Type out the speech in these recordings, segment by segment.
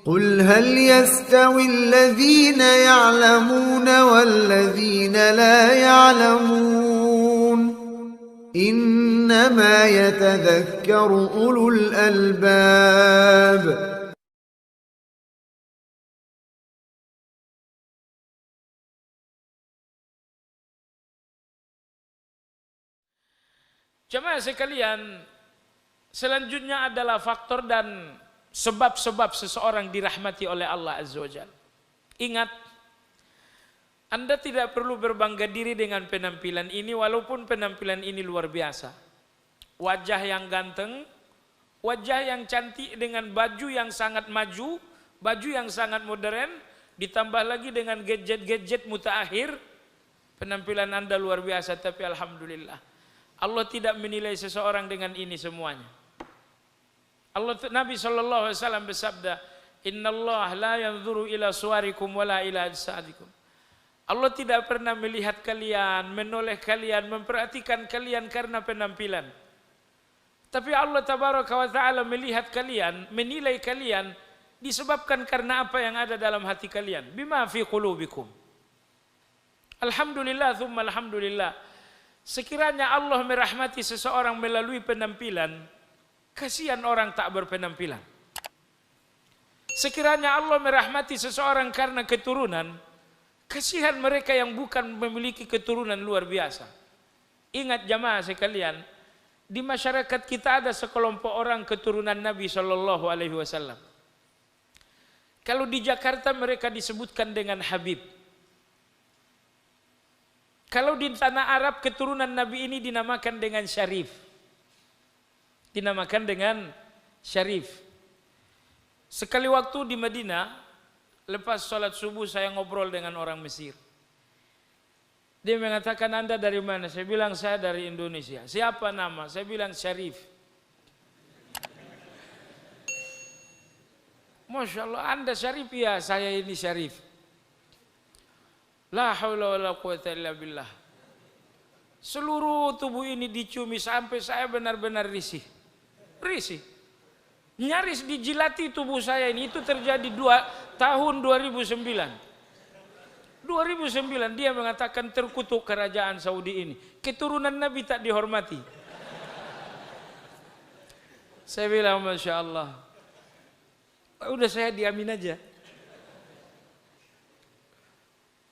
قل هل يستوي الذين يعلمون والذين لا يعلمون إنما يتذكر أولو الألباب. Jemaah sekalian, selanjutnya adalah faktor dan sebab-sebab seseorang dirahmati oleh Allah Azza wa Jalla. Ingat, Anda tidak perlu berbangga diri dengan penampilan ini, walaupun penampilan ini luar biasa. Wajah yang ganteng, wajah yang cantik dengan baju yang sangat maju, baju yang sangat modern, ditambah lagi dengan gadget-gadget mutaakhir, penampilan Anda luar biasa. Tapi alhamdulillah, Allah tidak menilai seseorang dengan ini semuanya. Nabi SAW bersabda, Innallaha la yanzuru ila suwarikum wala ila ajsadikum. Allah tidak pernah melihat kalian, menoleh kalian, memperhatikan kalian karena penampilan. Tapi Allah Tabaraka wa Ta'ala melihat kalian, menilai kalian disebabkan karena apa yang ada dalam hati kalian. Bima fi qulubikum. Alhamdulillah, thumma alhamdulillah. Sekiranya Allah merahmati seseorang melalui penampilan, kasihan orang tak berpenampilan. Sekiranya Allah merahmati seseorang karena keturunan, kasihan mereka yang bukan memiliki keturunan luar biasa. Ingat jamaah sekalian, di masyarakat kita ada sekelompok orang keturunan Nabi SAW. Kalau di Jakarta mereka disebutkan dengan Habib. Kalau di tanah Arab keturunan Nabi ini dinamakan dengan Syarif. Dinamakan dengan Syarif. Sekali waktu di Madinah, lepas sholat subuh saya ngobrol dengan orang Mesir. Dia mengatakan, Anda dari mana? Saya bilang, saya dari Indonesia. Siapa nama? Saya bilang Syarif. Masya Allah, Anda Syarif? Ya, saya ini Syarif. La haula wala quwata illa billah. Seluruh tubuh ini dicumi sampai saya benar-benar risih. Risih. Nyaris dijilati tubuh saya ini. Itu terjadi tahun 2009. 2009 dia mengatakan terkutuk kerajaan Saudi ini. Keturunan Nabi tak dihormati. Saya bilang Masya Allah. Udah saya diamin aja.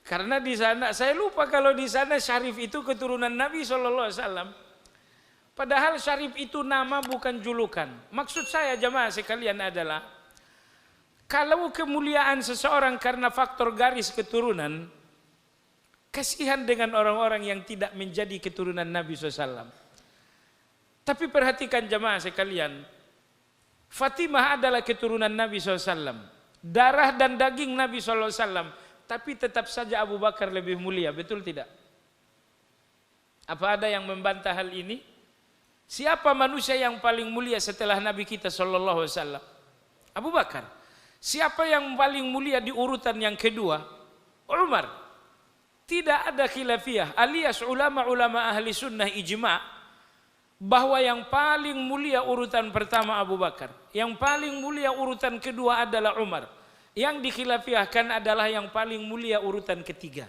Karena di sana, saya lupa kalau di sana Syarif itu keturunan Nabi SAW. Padahal Syarif itu nama bukan julukan. Maksud saya jemaah sekalian adalah, kalau kemuliaan seseorang karena faktor garis keturunan, kasihan dengan orang-orang yang tidak menjadi keturunan Nabi SAW. Tapi perhatikan jemaah sekalian, Fatimah adalah keturunan Nabi SAW. Darah dan daging Nabi SAW. Tapi tetap saja Abu Bakar lebih mulia, betul tidak? Apa ada yang membantah hal ini? Siapa manusia yang paling mulia setelah Nabi kita SAW? Abu Bakar. Siapa yang paling mulia di urutan yang kedua? Umar. Tidak ada khilafiyah, alias ulama-ulama ahli sunnah ijma' bahwa yang paling mulia urutan pertama Abu Bakar, yang paling mulia urutan kedua adalah Umar. Yang dikhilafiahkan adalah yang paling mulia urutan ketiga.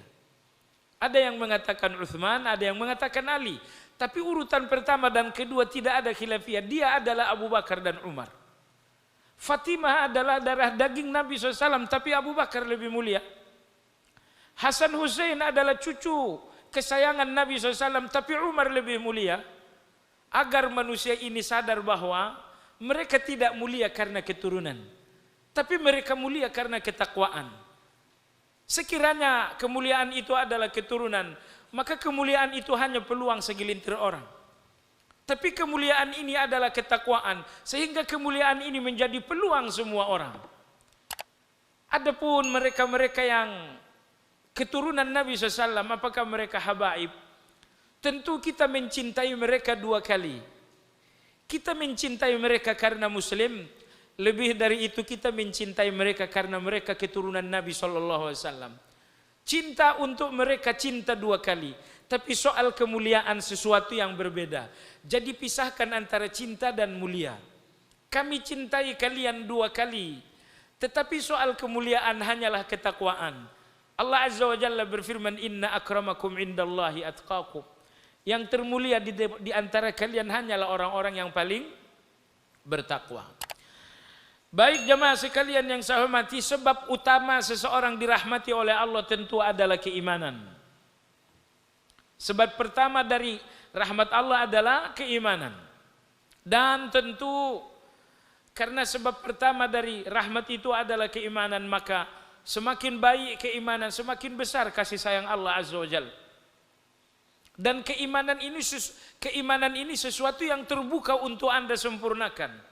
Ada yang mengatakan Utsman, ada yang mengatakan Ali. Tapi urutan pertama dan kedua tidak ada khilafiyah. Dia adalah Abu Bakar dan Umar. Fatimah adalah darah daging Nabi SAW, tapi Abu Bakar lebih mulia. Hasan Hussein adalah cucu kesayangan Nabi SAW, tapi Umar lebih mulia. Agar manusia ini sadar bahwa mereka tidak mulia karena keturunan, tapi mereka mulia karena ketakwaan. Sekiranya kemuliaan itu adalah keturunan, maka kemuliaan itu hanya peluang segelintir orang. Tapi kemuliaan ini adalah ketakwaan, sehingga kemuliaan ini menjadi peluang semua orang. Adapun mereka-mereka yang keturunan Nabi SAW, apakah mereka habaib? Tentu kita mencintai mereka dua kali. Kita mencintai mereka karena Muslim. Lebih dari itu kita mencintai mereka karena mereka keturunan Nabi SAW. Cinta untuk mereka cinta dua kali. Tapi soal kemuliaan sesuatu yang berbeda. Jadi pisahkan antara cinta dan mulia. Kami cintai kalian dua kali. Tetapi soal kemuliaan hanyalah ketakwaan. Allah Azza wa Jalla berfirman, inna akramakum indallahi atqakum. Yang termulia di antara kalian hanyalah orang-orang yang paling bertakwa. Baik jamaah sekalian yang saya hormati, sebab utama seseorang dirahmati oleh Allah tentu adalah keimanan. Sebab pertama dari rahmat Allah adalah keimanan. Dan tentu karena sebab pertama dari rahmat itu adalah keimanan, maka semakin baik keimanan, semakin besar kasih sayang Allah Azza wa Jalla. Dan keimanan ini sesuatu yang terbuka untuk Anda sempurnakan.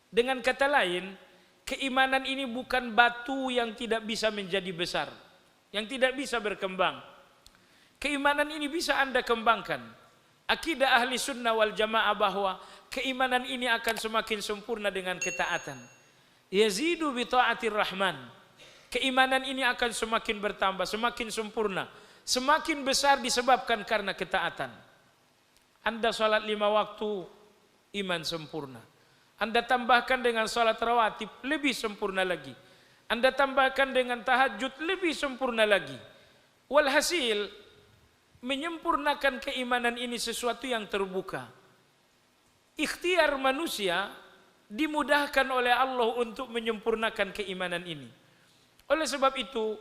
Dengan kata lain, keimanan ini bukan batu yang tidak bisa menjadi besar, yang tidak bisa berkembang. Keimanan ini bisa Anda kembangkan. Akidah ahli sunnah wal jamaah bahwa keimanan ini akan semakin sempurna dengan ketaatan. Yazidu bi ta'atir rahman. Keimanan ini akan semakin bertambah, semakin sempurna, semakin besar disebabkan karena ketaatan. Anda salat 5 waktu, iman sempurna. Anda tambahkan dengan salat rawatib, lebih sempurna lagi. Anda tambahkan dengan tahajud, lebih sempurna lagi. Walhasil, menyempurnakan keimanan ini sesuatu yang terbuka. Ikhtiar manusia dimudahkan oleh Allah untuk menyempurnakan keimanan ini. Oleh sebab itu,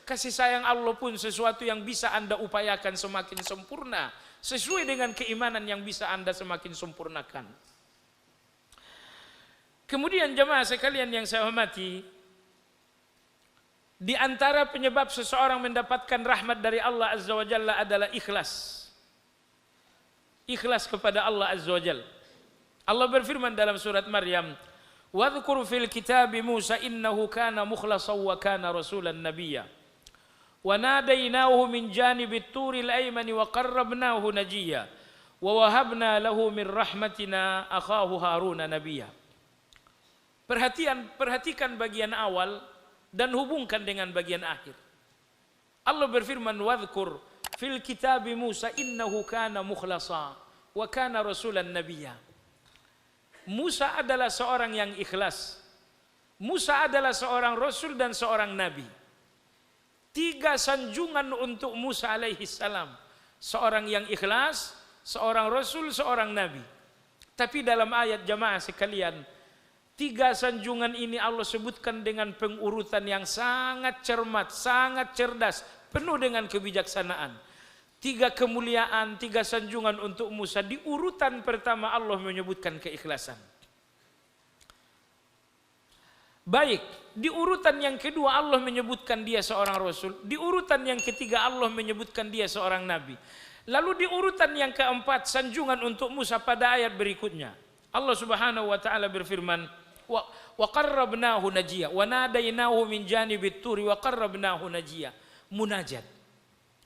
kasih sayang Allah pun sesuatu yang bisa Anda upayakan semakin sempurna, sesuai dengan keimanan yang bisa Anda semakin sempurnakan. Kemudian jemaah sekalian yang saya hormati, di antara penyebab seseorang mendapatkan rahmat dari Allah Azza wa Jalla adalah ikhlas. Ikhlas kepada Allah Azza wa Jalla. Allah berfirman dalam surat Maryam, "Wadhkur fil kitabi Musa innahu kana mukhlasan wa kana rasulan nabiyya. Wa nadainahu min janibit turil aymani wa qarrabnahu najiyya. Wa wahabna lahu min rahmatina akhahu Haruna nabiyya." Perhatikan bagian awal dan hubungkan dengan bagian akhir. Allah berfirman, "Wadhkur fil kitabi Musa innahu kana mukhlasa wa kana rasulan nabiyya." Musa adalah seorang yang ikhlas. Musa adalah seorang rasul dan seorang nabi. 3 sanjungan untuk Musa alaihi salam. Seorang yang ikhlas, seorang rasul, seorang nabi. Tapi dalam ayat jamaah sekalian, 3 sanjungan ini Allah sebutkan dengan pengurutan yang sangat cermat, sangat cerdas, penuh dengan kebijaksanaan. 3 kemuliaan, 3 sanjungan untuk Musa. Di urutan pertama Allah menyebutkan keikhlasan. Baik, di urutan yang kedua Allah menyebutkan dia seorang rasul. Di urutan yang ketiga Allah menyebutkan dia seorang nabi. Lalu di urutan yang keempat sanjungan untuk Musa pada ayat berikutnya. Allah Subhanahu wa taala berfirman, wa qarrabnahu najiyya wa nadainahu min janibit turi wa qarrabnahu najiyya. Munajat.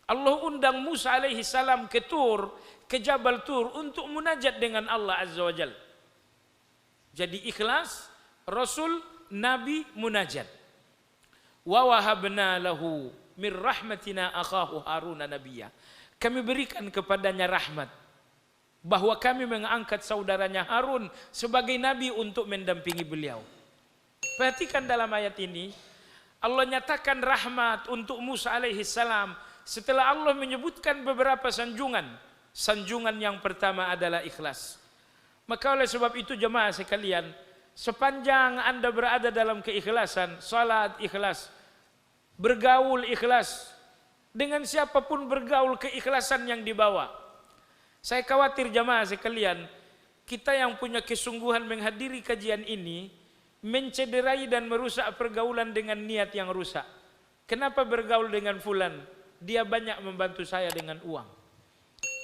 Allah undang Musa alaihi salam ke Tur, ke Jabal Tur untuk munajat dengan Allah Azza wa Jalla. Jadi ikhlas, rasul, nabi, munajat. Wa wahabna lahu min rahmatina akhahu Haruna nabiyya. Kami berikan kepadanya rahmat bahwa kami mengangkat saudaranya Harun sebagai nabi untuk mendampingi beliau. Perhatikan dalam ayat ini, Allah nyatakan rahmat untuk Musa alaihi salam setelah Allah menyebutkan beberapa sanjungan. Sanjungan yang pertama adalah ikhlas. Maka oleh sebab itu jemaah sekalian, sepanjang Anda berada dalam keikhlasan, salat ikhlas, bergaul ikhlas, dengan siapapun bergaul keikhlasan yang dibawa. Saya khawatir jemaah sekalian, kita yang punya kesungguhan menghadiri kajian ini mencederai dan merusak pergaulan dengan niat yang rusak. Kenapa bergaul dengan fulan? Dia banyak membantu saya dengan uang.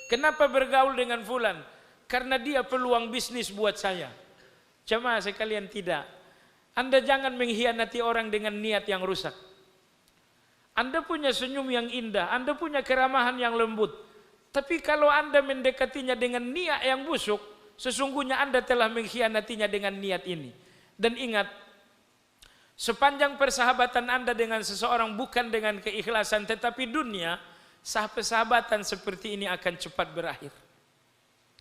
Kenapa bergaul dengan fulan? Karena dia peluang bisnis buat saya. Jemaah sekalian, tidak. Anda jangan mengkhianati orang dengan niat yang rusak. Anda punya senyum yang indah, Anda punya keramahan yang lembut. Tapi kalau Anda mendekatinya dengan niat yang busuk, sesungguhnya Anda telah mengkhianatinya dengan niat ini. Dan ingat, sepanjang persahabatan Anda dengan seseorang bukan dengan keikhlasan tetapi dunia, persahabatan seperti ini akan cepat berakhir.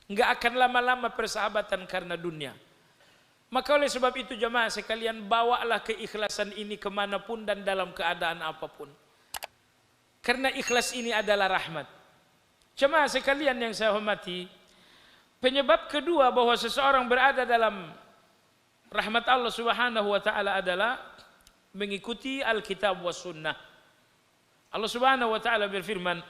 Enggak akan lama-lama persahabatan karena dunia. Maka oleh sebab itu jamaah sekalian, bawalah keikhlasan ini kemanapun dan dalam keadaan apapun. Karena ikhlas ini adalah rahmat. Jamaah sekalian yang saya hormati, penyebab kedua bahwa seseorang berada dalam rahmat Allah Subhanahu wa taala adalah mengikuti Alkitab was sunnah. Allah Subhanahu wa taala berfirman,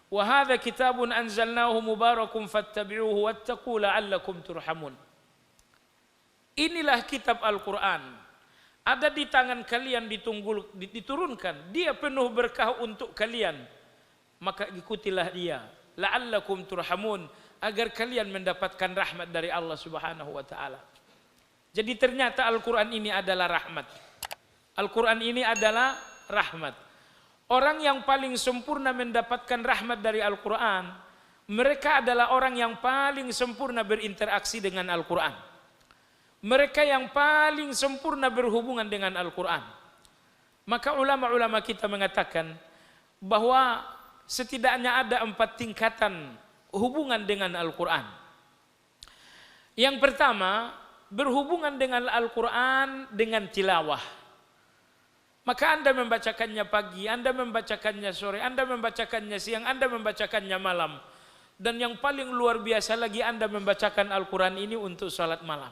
"Wa hadza kitabun anzalnahu mubarakun fattabi'uhu wattaqu la'allakum turhamun." Inilah kitab Al-Quran, ada di tangan kalian, diturunkan, dia penuh berkah untuk kalian, maka ikutilah dia, la'allakum turhamun, agar kalian mendapatkan rahmat dari Allah Subhanahu wa taala. Jadi ternyata Al-Quran ini adalah rahmat. Al-Quran ini adalah rahmat. Orang yang paling sempurna mendapatkan rahmat dari Al-Quran, mereka adalah orang yang paling sempurna berinteraksi dengan Al-Quran. Mereka yang paling sempurna berhubungan dengan Al-Quran. Maka ulama-ulama kita mengatakan bahwa setidaknya ada 4 tingkatan hubungan dengan Al-Quran. Yang pertama, berhubungan dengan Al-Quran dengan tilawah. Maka Anda membacakannya pagi, Anda membacakannya sore, Anda membacakannya siang, Anda membacakannya malam. Dan yang paling luar biasa lagi, Anda membacakan Al-Quran ini untuk salat malam.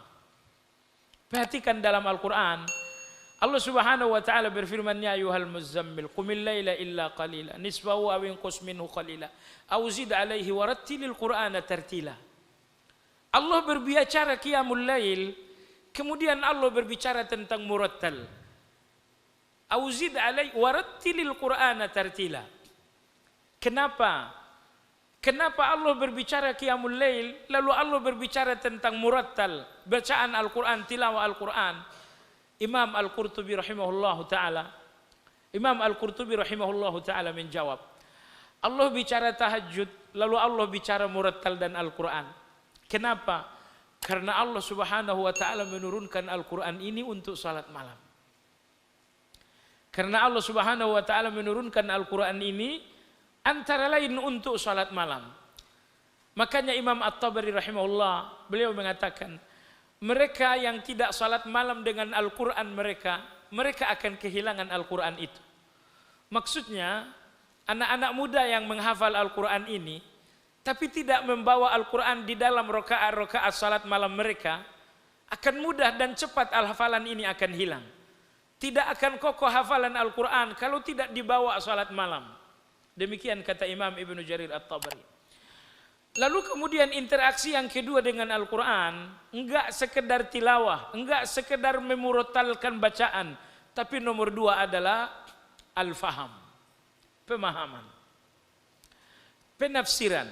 Perhatikan dalam Al-Quran, Allah Subhanahu wa taala berfirman, "Ya ayyuhal muzammil qumil laila illa qalila nisfahu aw inqus minhu qalila aw zid 'alaihi warattilil qur'ana tartila." Allah berbicara qiyamul lail, kemudian Allah berbicara tentang murattal. Aw zid 'alaihi warattilil qur'ana tartila. Kenapa Allah berbicara qiyamul lail, lalu Allah berbicara tentang murattal, bacaan Al-Quran, tilawah Al-Quran? Imam Al-Qurtubi rahimahullahu ta'ala menjawab, Allah bicara tahajud, lalu Allah bicara murattal dan Al-Quran. Kenapa? Karena Allah Subhanahu wa ta'ala menurunkan Al-Quran ini untuk salat malam. Karena Allah Subhanahu wa ta'ala menurunkan Al-Quran ini antara lain untuk salat malam. Makanya Imam At-Tabari rahimahullah, beliau mengatakan, mereka yang tidak salat malam dengan Al-Quran mereka akan kehilangan Al-Quran itu. Maksudnya, anak-anak muda yang menghafal Al-Quran ini, tapi tidak membawa Al-Quran di dalam rakaat-rakaat salat malam mereka, akan mudah dan cepat hafalan ini akan hilang. Tidak akan kokoh hafalan Al-Quran kalau tidak dibawa salat malam. Demikian kata Imam Ibnu Jarir At-Tabari. Lalu kemudian interaksi yang kedua dengan Al-Quran, enggak sekedar tilawah, enggak sekedar memurotalkan bacaan, tapi nomor 2 adalah al-faham, pemahaman, penafsiran.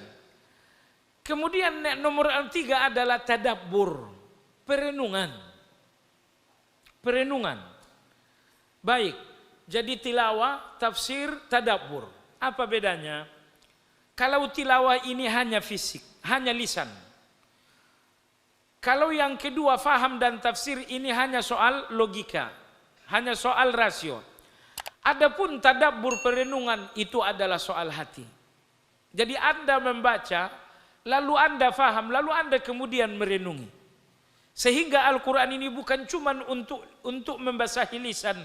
Kemudian nomor 3 adalah tadabbur, perenungan. Baik, jadi tilawah, tafsir, tadabbur. Apa bedanya? Kalau tilawah ini hanya fisik, hanya lisan. Kalau yang kedua faham dan tafsir ini hanya soal logika, hanya soal rasio. Adapun tadabbur, perenungan, itu adalah soal hati. Jadi Anda membaca, lalu Anda faham, lalu Anda kemudian merenungi. Sehingga Al-Quran ini bukan cuma untuk membasahi lisan,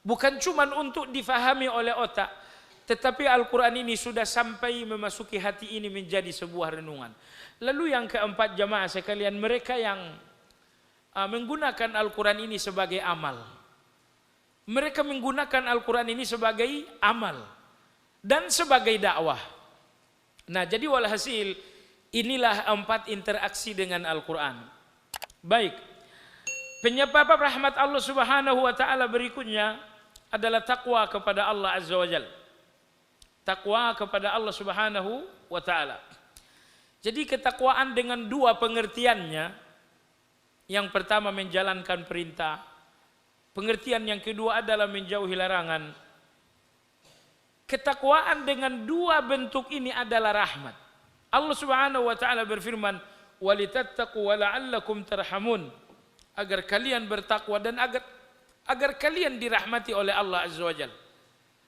bukan cuma untuk difahami oleh otak, tetapi Al-Quran ini sudah sampai memasuki hati ini menjadi sebuah renungan. Lalu yang keempat jamaah sekalian, mereka yang menggunakan Al-Quran ini sebagai amal. Mereka menggunakan Al-Quran ini sebagai amal dan sebagai dakwah. Nah, jadi walhasil inilah 4 interaksi dengan Al-Quran. Baik, penyebab rahmat Allah Subhanahu wa ta'ala berikutnya adalah takwa kepada Allah Azza wa Jalla. Takwa kepada Allah Subhanahu wa ta'ala. Jadi ketakwaan dengan 2 pengertiannya. Yang pertama menjalankan perintah. Pengertian yang kedua adalah menjauhi larangan. Ketakwaan dengan 2 bentuk ini adalah rahmat. Allah Subhanahu wa ta'ala berfirman, "Walitattaqu wa la'allakum tarhamun." Agar kalian bertakwa dan agar kalian dirahmati oleh Allah Azza wa Jalla.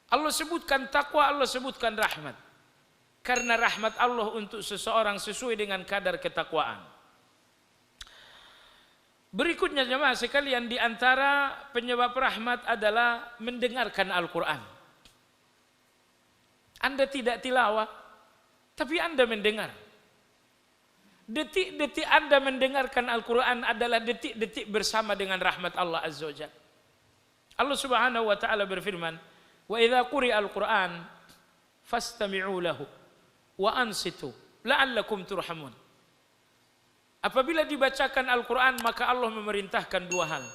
Allah sebutkan takwa, Allah sebutkan rahmat. Karena rahmat Allah untuk seseorang sesuai dengan kadar ketakwaan. Berikutnya jemaah sekalian, di antara penyebab rahmat adalah mendengarkan Al-Quran. Anda tidak tilawah, tapi Anda mendengar. Detik-detik Anda mendengarkan Al-Quran adalah detik-detik bersama dengan rahmat Allah Azza wa Jalla. Allah Subhanahu wa taala berfirman, "Wa idza quri'a al-Qur'an fastami'u lahu wa ansitu la'allakum turhamun." Apabila dibacakan Al-Quran, maka Allah memerintahkan dua hal.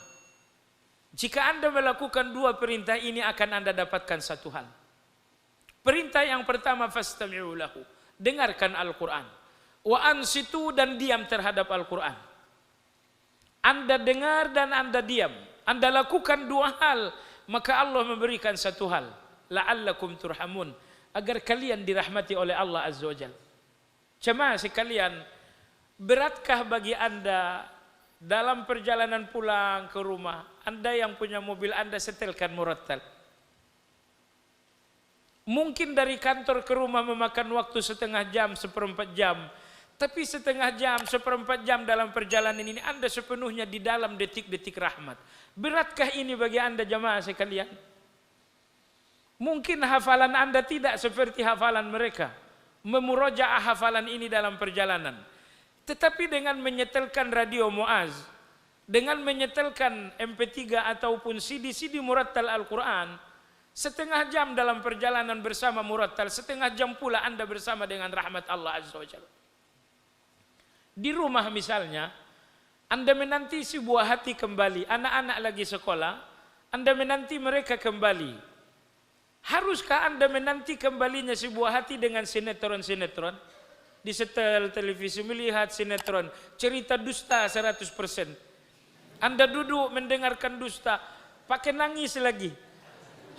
Jika Anda melakukan dua perintah ini, akan Anda dapatkan satu hal. Perintah yang pertama, fastami'u lahu, dengarkan Al-Quran. Wa ansitu, dan diam terhadap Al-Quran. Anda dengar dan Anda diam. Anda lakukan dua hal, maka Allah memberikan satu hal. La'allakum turhamun, agar kalian dirahmati oleh Allah Azza wa Jalla. Jemaah sekalian, beratkah bagi Anda dalam perjalanan pulang ke rumah, Anda yang punya mobil, Anda setelkan murattal? Mungkin dari kantor ke rumah memakan waktu setengah jam, seperempat jam. Tapi setengah jam, seperempat jam dalam perjalanan ini Anda sepenuhnya di dalam detik-detik rahmat. Beratkah ini bagi Anda jamaah sekalian? Mungkin hafalan Anda tidak seperti hafalan mereka, memurojaah hafalan ini dalam perjalanan. Tetapi dengan menyetelkan radio Muaz, dengan menyetelkan MP3 ataupun CD-CD murattal Al-Quran, setengah jam dalam perjalanan bersama murattal, setengah jam pula Anda bersama dengan rahmat Allah Azza wa Jalla. Di rumah misalnya, Anda menanti si buah hati kembali, anak-anak lagi sekolah, Anda menanti mereka kembali. Haruskah Anda menanti kembalinya si buah hati dengan sinetron-sinetron? Di setel televisi melihat sinetron, cerita dusta 100%. Anda duduk mendengarkan dusta, pakai nangis lagi.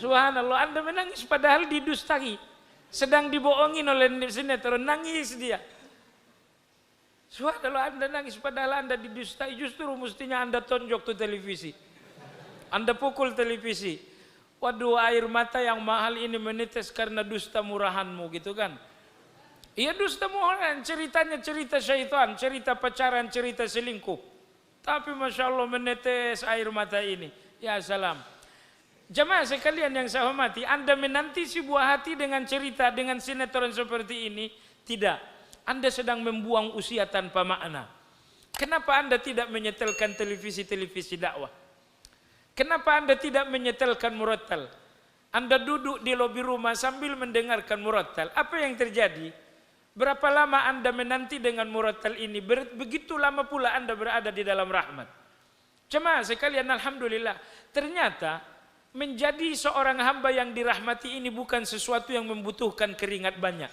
Subhanallah, Anda menangis padahal didustai. Sedang dibohongin oleh sinetron, nangis dia. Subhanallah, Anda nangis padahal Anda didustai. Justru mestinya Anda tonjok tuh televisi, Anda pukul televisi. Waduh, air mata yang mahal ini menetes karena dusta murahanmu, gitu kan. Iya, dusta murahan, ceritanya cerita syaitan, cerita pacaran, cerita selingkuh. Tapi Masya Allah menetes air mata ini. Ya salam. Jemaah sekalian yang saya hormati, Anda menanti si buah hati dengan cerita, dengan sinetron seperti ini? Tidak. Anda sedang membuang usia tanpa makna. Kenapa Anda tidak menyetelkan televisi-televisi dakwah? Kenapa Anda tidak menyetelkan murattal? Anda duduk di lobi rumah sambil mendengarkan murattal. Apa yang terjadi? Berapa lama Anda menanti dengan murattal ini? Begitu lama pula Anda berada di dalam rahmat. Jemaah sekalian, alhamdulillah, ternyata menjadi seorang hamba yang dirahmati ini bukan sesuatu yang membutuhkan keringat banyak.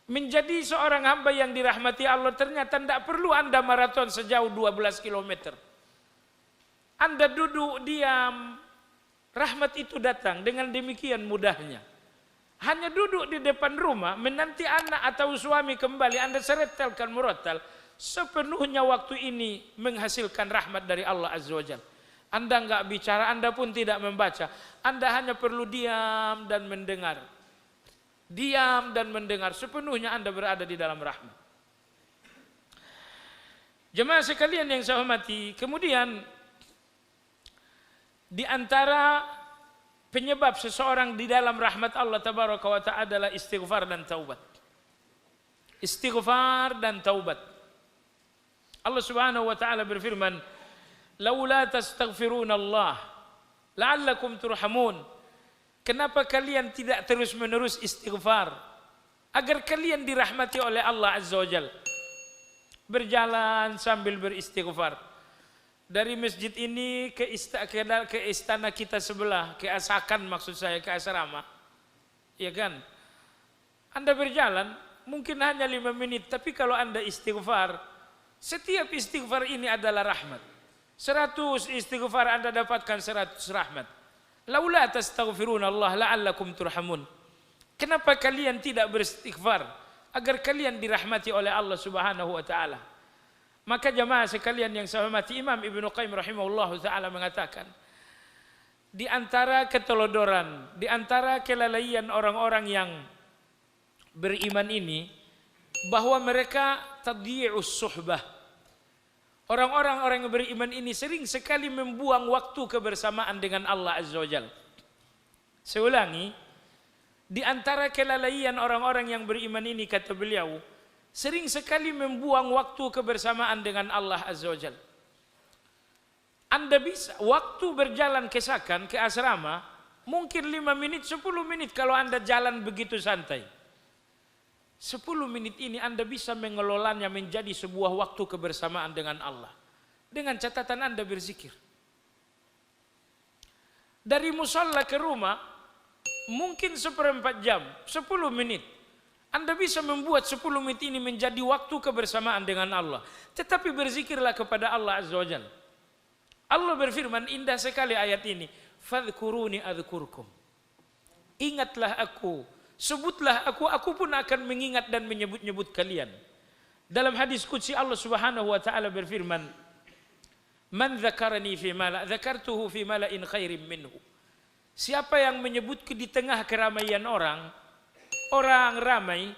Menjadi seorang hamba yang dirahmati Allah ternyata tidak perlu Anda maraton sejauh 12 km. Anda duduk diam, rahmat itu datang dengan demikian mudahnya. Hanya duduk di depan rumah, menanti anak atau suami kembali, Anda seretelkan murattal, sepenuhnya waktu ini menghasilkan rahmat dari Allah Azza wa Jalla. Anda enggak bicara, Anda pun tidak membaca. Anda hanya perlu diam dan mendengar. Diam dan mendengar, sepenuhnya Anda berada di dalam rahmat. Jemaah sekalian yang saya hormati, kemudian di antara penyebab seseorang di dalam rahmat Allah tabaraka wa ta'ala adalah istighfar dan taubat. Istighfar dan taubat. Allah Subhanahu wa ta'ala berfirman, "Laula tastaghfiruna Allah la'allakum turhamun." Kenapa kalian tidak terus-menerus istighfar agar kalian dirahmati oleh Allah Azza wa Jalla? Berjalan sambil beristighfar. Dari masjid ini ke istana kita sebelah, ke Asakan maksud saya, ke asrama. Ya kan? Anda berjalan mungkin hanya 5 menit, tapi kalau Anda istighfar, setiap istighfar ini adalah rahmat. 100 istighfar Anda dapatkan 100 rahmat. Laula tastaghfiruna Allah la'allakum turhamun. Kenapa kalian tidak beristighfar agar kalian dirahmati oleh Allah Subhanahu wa taala? Maka jemaah sekalian yang saya hormati, Imam Ibnu Qayyim rahimahullahu taala mengatakan, di antara ketelodoran, di antara kelalaian orang-orang yang beriman ini, bahwa mereka tadyi'us suhbah, Orang-orang yang beriman ini sering sekali membuang waktu kebersamaan dengan Allah Azza wa Jalla. Saya ulangi, di antara kelalaian orang-orang yang beriman ini, kata beliau, sering sekali membuang waktu kebersamaan dengan Allah Azza wa Jalla. Anda bisa waktu berjalan ke Sakan, ke asrama, mungkin 5 menit, 10 menit kalau Anda jalan begitu santai. 10 menit ini Anda bisa mengelolanya menjadi sebuah waktu kebersamaan dengan Allah. Dengan catatan Anda berzikir. Dari musalla ke rumah, mungkin 1/4 jam, 10 menit. Anda bisa membuat 10 menit ini menjadi waktu kebersamaan dengan Allah. Tetapi berzikirlah kepada Allah Azza wa Jalla. Allah berfirman, indah sekali ayat ini. Fadhkuruni adhkurkum. Ingatlah aku. Sebutlah aku pun akan mengingat dan menyebut-nyebut kalian. Dalam hadis qudsi Allah Subhanahu wa taala berfirman, "Man dzakarani fi ma la dzakartuhu fi mala'in khairim minhu." Siapa yang menyebutku di tengah keramaian orang ramai,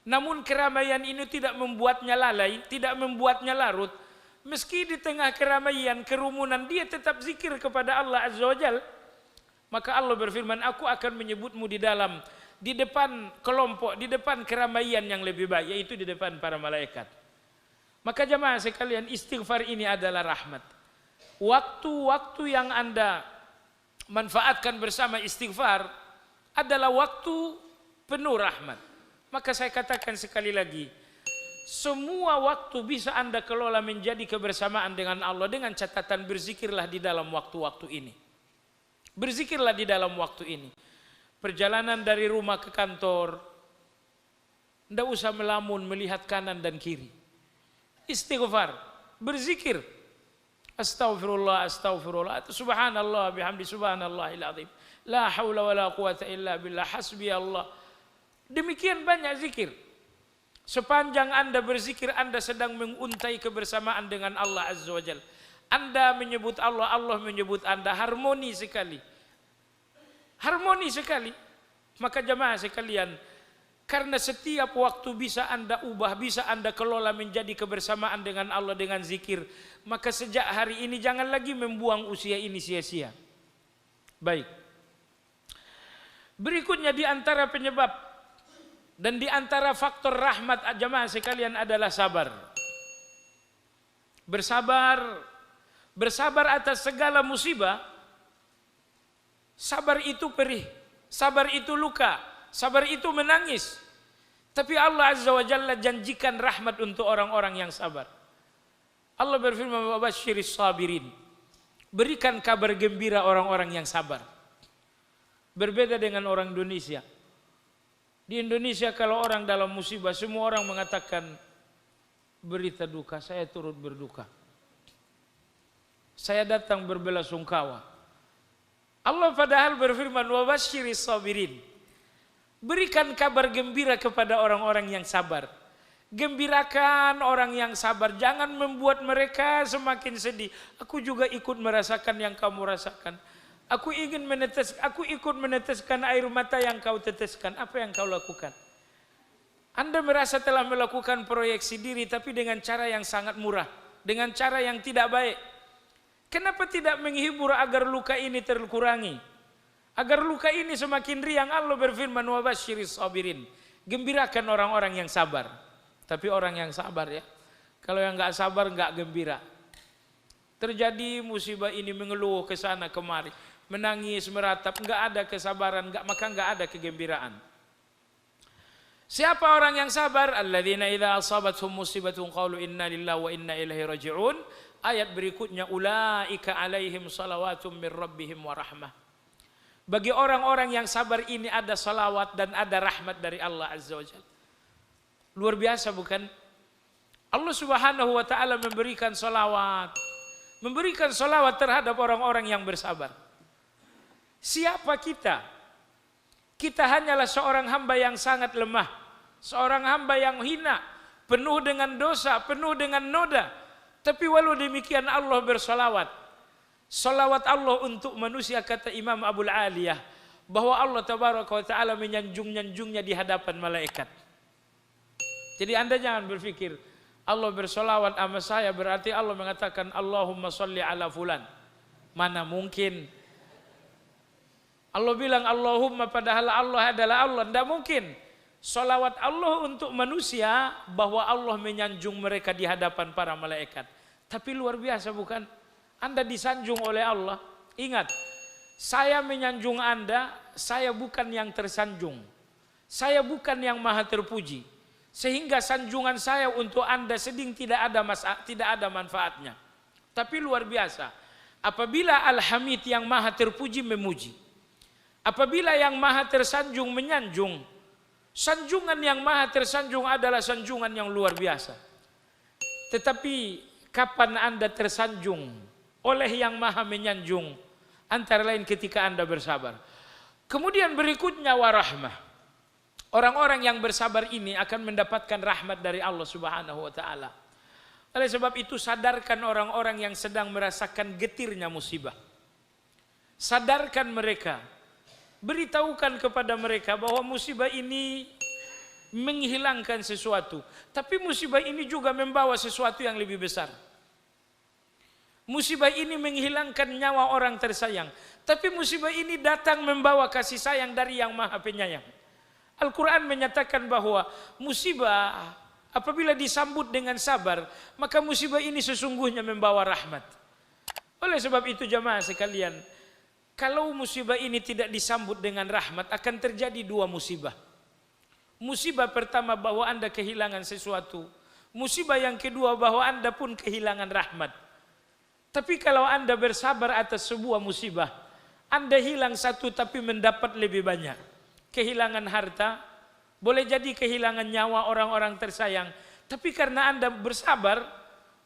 namun keramaian ini tidak membuatnya lalai, tidak membuatnya larut, meski di tengah keramaian, kerumunan dia tetap zikir kepada Allah Azza wa Jalla, maka Allah berfirman, aku akan menyebutmu di depan kelompok, di depan keramaian yang lebih baik, yaitu di depan para malaikat. Maka jemaah sekalian, istighfar ini adalah rahmat. Waktu-waktu yang Anda manfaatkan bersama istighfar adalah waktu penuh rahmat. Maka saya katakan sekali lagi, semua waktu bisa Anda kelola menjadi kebersamaan dengan Allah dengan catatan berzikirlah di dalam waktu-waktu ini. Berzikirlah di dalam waktu ini. Perjalanan dari rumah ke kantor, tidak usah melamun melihat kanan dan kiri. Istighfar, berzikir. Astaghfirullah, astaghfirullah. Subhanallah bihamdi subhanallahil azim. La haula wa la quwata illa billah, hasbi Allah. Demikian banyak zikir. Sepanjang Anda berzikir, Anda sedang menguntai kebersamaan dengan Allah Azza wa Jalla. Anda menyebut Allah, Allah menyebut Anda, harmoni sekali. Harmoni sekali. Maka jemaah sekalian, karena setiap waktu bisa Anda ubah, bisa Anda kelola menjadi kebersamaan dengan Allah dengan zikir, maka sejak hari ini jangan lagi membuang usia ini sia-sia. Baik. Berikutnya di antara penyebab dan di antara faktor rahmat jemaah sekalian adalah sabar. Bersabar atas segala musibah. Sabar itu perih, sabar itu luka, sabar itu menangis. Tapi Allah Azza wa Jalla janjikan rahmat untuk orang-orang yang sabar. Allah berfirman, "Wabasyiris sabirin." Berikan kabar gembira orang-orang yang sabar. Berbeda dengan orang Indonesia. Di Indonesia kalau orang dalam musibah, semua orang mengatakan berita duka, saya turut berduka. Saya datang berbelasungkawa. Allah padahal berfirman, wabasyiris sabirin. Berikan kabar gembira kepada orang-orang yang sabar. Gembirakan orang yang sabar, jangan membuat mereka semakin sedih. Aku juga ikut merasakan yang kamu rasakan. Aku ikut meneteskan air mata yang kau teteskan. Apa yang kau lakukan? Anda merasa telah melakukan proyeksi diri, tapi dengan cara yang sangat murah, dengan cara yang tidak baik. Kenapa tidak menghibur agar luka ini terkurangi? Agar luka ini semakin riang. Allah berfirman, wabasyiris sabirin. Gembirakan orang-orang yang sabar. Tapi orang yang sabar ya. Kalau yang nggak sabar nggak gembira. Terjadi musibah ini mengeluh ke sana kemari, menangis, meratap, nggak ada kesabaran, maka nggak ada kegembiraan. Siapa orang yang sabar? Alladzina idza asabathum musibatun qalu inna lillahi wa inna ilaihi raji'un. Ayat berikutnya, ulaika alaihim salawatum mir rabbihim wa rahmah. Bagi orang-orang yang sabar ini ada salawat dan ada rahmat dari Allah Azza wa Jalla. Luar biasa bukan? Allah Subhanahu wa taala memberikan salawat terhadap orang-orang yang bersabar. Siapa kita? Kita hanyalah seorang hamba yang sangat lemah, seorang hamba yang hina, penuh dengan dosa, penuh dengan noda. Tapi walau demikian Allah bersalawat. Salawat Allah untuk manusia, kata Imam Abul Aliyah, bahwa Allah Tabaraka wa Ta'ala menyanjung-nyanjungnya di hadapan malaikat. Jadi Anda jangan berpikir Allah bersolawat sama saya, berarti Allah mengatakan Allahumma sholli ala fulan. Mana mungkin Allah bilang Allahumma padahal Allah adalah Allah. Tidak mungkin solawat Allah untuk manusia bahwa Allah menyanjung mereka di hadapan para malaikat. Tapi luar biasa bukan? Anda disanjung oleh Allah. Ingat, saya menyanjung Anda, saya bukan yang tersanjung. Saya bukan yang maha terpuji. Sehingga sanjungan saya untuk Anda seding tidak ada manfaatnya. Tapi luar biasa, apabila Al-Hamid yang maha terpuji memuji, apabila yang maha tersanjung menyanjung, sanjungan yang maha tersanjung adalah sanjungan yang luar biasa. Tetapi kapan Anda tersanjung oleh yang maha menyanjung? Antara lain ketika Anda bersabar. Kemudian berikutnya warahmah. Orang-orang yang bersabar ini akan mendapatkan rahmat dari Allah Subhanahu wa taala. Oleh sebab itu sadarkan orang-orang yang sedang merasakan getirnya musibah. Sadarkan mereka. Beritahukan kepada mereka bahwa musibah ini menghilangkan sesuatu. Tapi musibah ini juga membawa sesuatu yang lebih besar. Musibah ini menghilangkan nyawa orang tersayang. Tapi musibah ini datang membawa kasih sayang dari yang maha penyayang. Al-Quran menyatakan bahwa musibah apabila disambut dengan sabar, maka musibah ini sesungguhnya membawa rahmat. Oleh sebab itu jamaah sekalian, kalau musibah ini tidak disambut dengan rahmat, akan terjadi dua musibah. Musibah pertama bahwa Anda kehilangan sesuatu. Musibah yang kedua bahwa Anda pun kehilangan rahmat. Tapi kalau Anda bersabar atas sebuah musibah, Anda hilang satu tapi mendapat lebih banyak. Kehilangan harta, boleh jadi kehilangan nyawa orang-orang tersayang. Tapi karena Anda bersabar,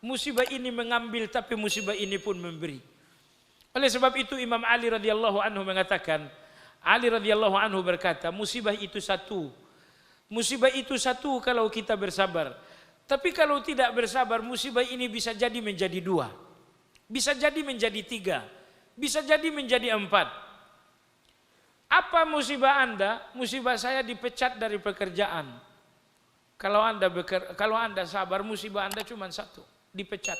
musibah ini mengambil tapi musibah ini pun memberi. Oleh sebab itu Imam Ali radhiyallahu anhu mengatakan, Ali radhiyallahu anhu berkata, musibah itu satu. Musibah itu satu kalau kita bersabar. Tapi kalau tidak bersabar, musibah ini bisa jadi menjadi dua. Bisa jadi menjadi tiga. Bisa jadi menjadi empat. Apa musibah Anda? Musibah saya dipecat dari pekerjaan. Kalau Anda sabar, musibah Anda cuma satu, dipecat.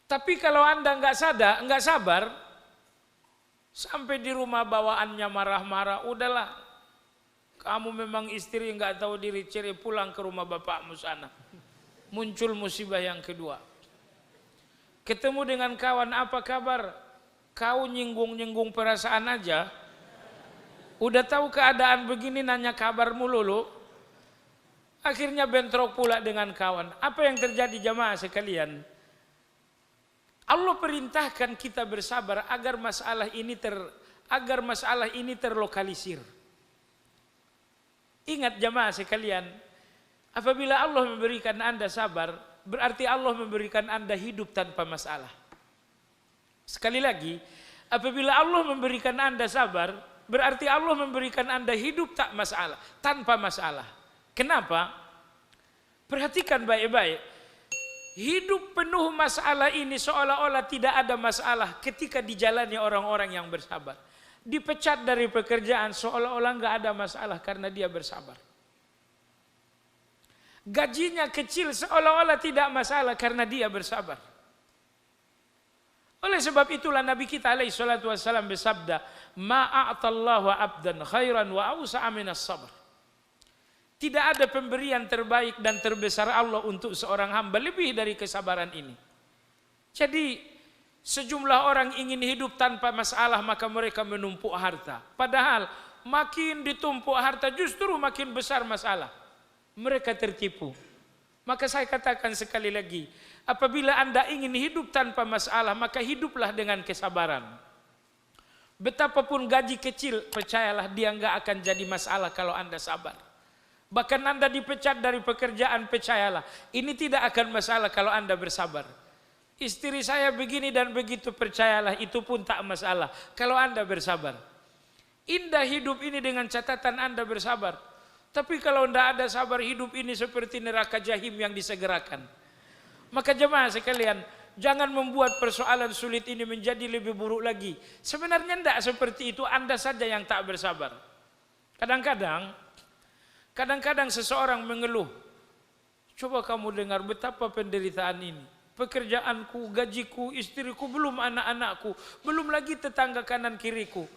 Tapi kalau Anda nggak sabar, sampai di rumah bawaannya marah-marah, udahlah, kamu memang istri nggak tahu diri, cari pulang ke rumah bapakmu sana. Muncul musibah yang kedua. Ketemu dengan kawan, apa kabar? Kau nyinggung-nyinggung perasaan aja. Udah tahu keadaan begini nanya kabar mulu. Akhirnya bentrok pula dengan kawan. Apa yang terjadi jamaah sekalian? Allah perintahkan kita bersabar agar masalah ini terlokalisir. Ingat jamaah sekalian, apabila Allah memberikan Anda sabar, berarti Allah memberikan Anda hidup tanpa masalah. Sekali lagi, apabila Allah memberikan Anda sabar, berarti Allah memberikan Anda hidup tanpa masalah. Kenapa? Perhatikan baik-baik. Hidup penuh masalah ini seolah-olah tidak ada masalah ketika dijalani orang-orang yang bersabar. Dipecat dari pekerjaan seolah-olah nggak ada masalah karena dia bersabar. Gajinya kecil seolah-olah tidak masalah karena dia bersabar. Oleh sebab itulah Nabi kita alaihi salatu wassalam bersabda, ma'atallahu abdan khairan wa awsa'a minas sabr. Tidak ada pemberian terbaik dan terbesar Allah untuk seorang hamba lebih dari kesabaran ini. Jadi sejumlah orang ingin hidup tanpa masalah, maka mereka menumpuk harta. Padahal makin ditumpuk harta justru makin besar masalah. Mereka tertipu. Maka saya katakan sekali lagi, apabila Anda ingin hidup tanpa masalah, maka hiduplah dengan kesabaran. Betapapun gaji kecil, percayalah dia enggak akan jadi masalah kalau Anda sabar. Bahkan Anda dipecat dari pekerjaan, percayalah, ini tidak akan masalah kalau Anda bersabar. Istri saya begini dan begitu, percayalah, itu pun tak masalah kalau Anda bersabar. Indah hidup ini dengan catatan Anda bersabar. Tapi kalau tidak ada sabar, hidup ini seperti neraka jahim yang disegerakan. Maka jemaah sekalian, jangan membuat persoalan sulit ini menjadi lebih buruk lagi. Sebenarnya tidak seperti itu, Anda saja yang tak bersabar. Kadang-kadang seseorang mengeluh, Coba kamu dengar betapa penderitaan ini. Pekerjaanku, gajiku, istriku, belum anak-anakku, belum lagi tetangga kanan kiriku.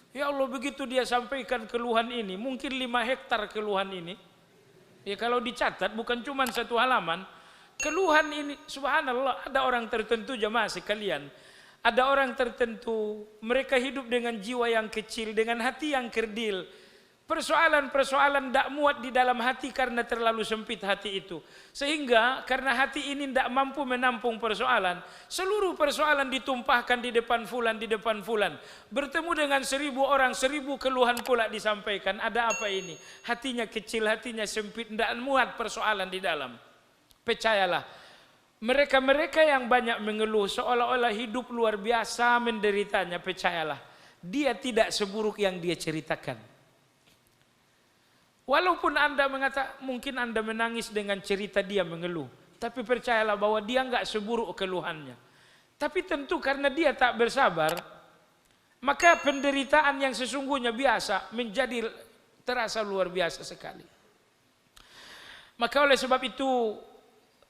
Ya Allah, begitu dia sampaikan keluhan ini, mungkin 5 hektar keluhan ini. Ya kalau dicatat bukan cuma 1 halaman. Keluhan ini, subhanallah, ada orang tertentu jamaah sekalian. Ada orang tertentu, mereka hidup dengan jiwa yang kecil, dengan hati yang kerdil. Persoalan-persoalan tidak muat di dalam hati karena terlalu sempit hati itu. Sehingga karena hati ini tidak mampu menampung persoalan, seluruh persoalan ditumpahkan di depan fulan, di depan fulan. Bertemu dengan 1000 orang, 1000 keluhan pula disampaikan. Ada apa ini? Hatinya kecil, hatinya sempit, tidak muat persoalan di dalam. Percayalah, mereka-mereka yang banyak mengeluh seolah-olah hidup luar biasa menderitanya, percayalah, dia tidak seburuk yang dia ceritakan. Walaupun Anda mengatakan, mungkin Anda menangis dengan cerita dia mengeluh, tapi percayalah bahwa dia enggak seburuk keluhannya. Tapi tentu karena dia tak bersabar, maka penderitaan yang sesungguhnya biasa menjadi terasa luar biasa sekali. Maka oleh sebab itu,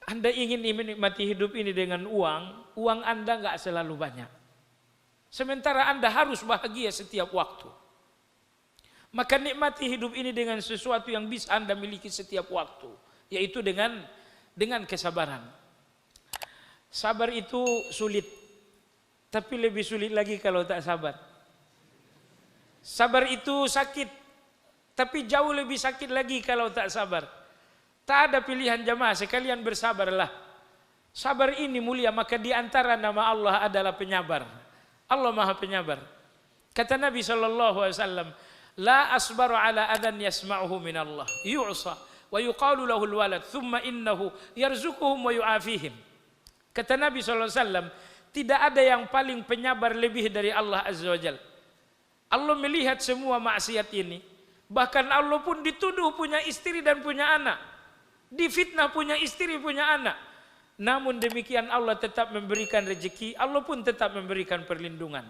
Anda ingin menikmati hidup ini dengan uang Anda enggak selalu banyak. Sementara Anda harus bahagia setiap waktu. Maka nikmati hidup ini dengan sesuatu yang bisa Anda miliki setiap waktu, yaitu dengan kesabaran. Sabar itu sulit, tapi lebih sulit lagi kalau tak sabar. Sabar itu sakit, tapi jauh lebih sakit lagi kalau tak sabar. Tak ada pilihan jamaah, sekalian bersabarlah. Sabar ini mulia, maka di antara nama Allah adalah penyabar. Allah Maha Penyabar. Kata Nabi SAW, la asbaru ala adan yasma'uhu min Allah yu'sa wa yuqalu lahul walad thumma innahu yarzuquhum wa yu'afihim. Kata Nabi SAW, tidak ada yang paling penyabar lebih dari Allah Azza wa Jal. Allah melihat semua maksiat ini, bahkan Allah pun dituduh punya istri dan punya anak, difitnah punya istri punya anak. Namun demikian Allah tetap memberikan rezeki, Allah pun tetap memberikan perlindungan.